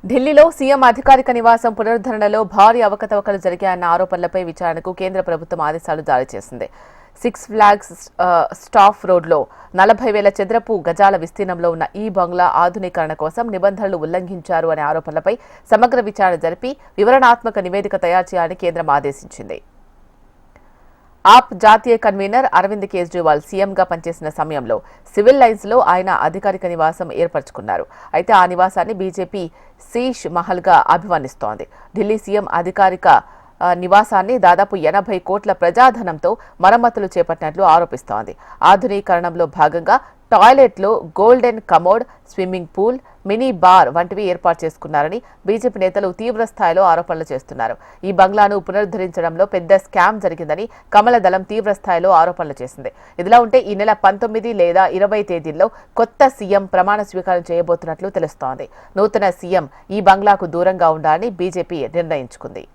ఢిల్లీలో సీఎం అధికారిక నివాసం పునరుద్ధరణలో భారీ అవకతవకలు జరిగాయన్న ఆరోపణలపై విచారణకు కేంద్ర ప్రభుత్వం ఆదేశాలు జారీ చేసింది. సిక్స్ ఫ్లాగ్స్ స్టాఫ్ రోడ్లో 40,000 చదరపు గజాల విస్తీర్ణంలో ఉన్న ఈ బంగ్లా ఆధునీకరణ కోసం నిబంధనలు ఉల్లంఘించారు అనే ఆరోపణలపై సమగ్ర విచారణ జరిపి వివరణాత్మక నివేదిక తయారు చేయాలని కేంద్రం ఆదేశించింది. ఆప్ జాతీయ కన్వీనర్ అరవింద్ కేజ్రీవాల్ సీఎంగా పనిచేసిన సమయంలో సివిల్ లైన్స్ లో ఆయన అధికారిక నివాసం ఏర్పరచుకున్నారు. అయితే ఆ నివాసాన్ని బీజేపీ శీష్ మహల్గా అభివర్ణిస్తోంది. ఢిల్లీ సీఎం అధికారిక నివాసాన్ని దాదాపు 80 కోట్ల ప్రజాధనంతో మరమ్మతులు చేపట్టినట్లు ఆరోపిస్తోంది. ఆధునీకరణలో భాగంగా టాయిలెట్లో golden commode, swimming pool, mini bar వంటివి ఏర్పాటు చేసుకున్నారని బీజేపీ నేతలు తీవ్ర స్థాయిలో ఆరోపణలు చేస్తున్నారు. ఈ బంగ్లాను పునరుద్ధరించడంలో పెద్ద స్కామ్ జరిగిందని కమల దళం తీవ్ర స్థాయిలో ఆరోపణలు చేసింది. ఇదిలా ఉంటే ఈ నెల 19 లేదా 20 తేదీల్లో కొత్త సీఎం ప్రమాణ స్వీకారం చేయబోతున్నట్లు తెలుస్తోంది. నూతన సీఎం ఈ బంగ్లాకు దూరంగా ఉండాలని బీజేపీ నిర్ణయించుకుంది.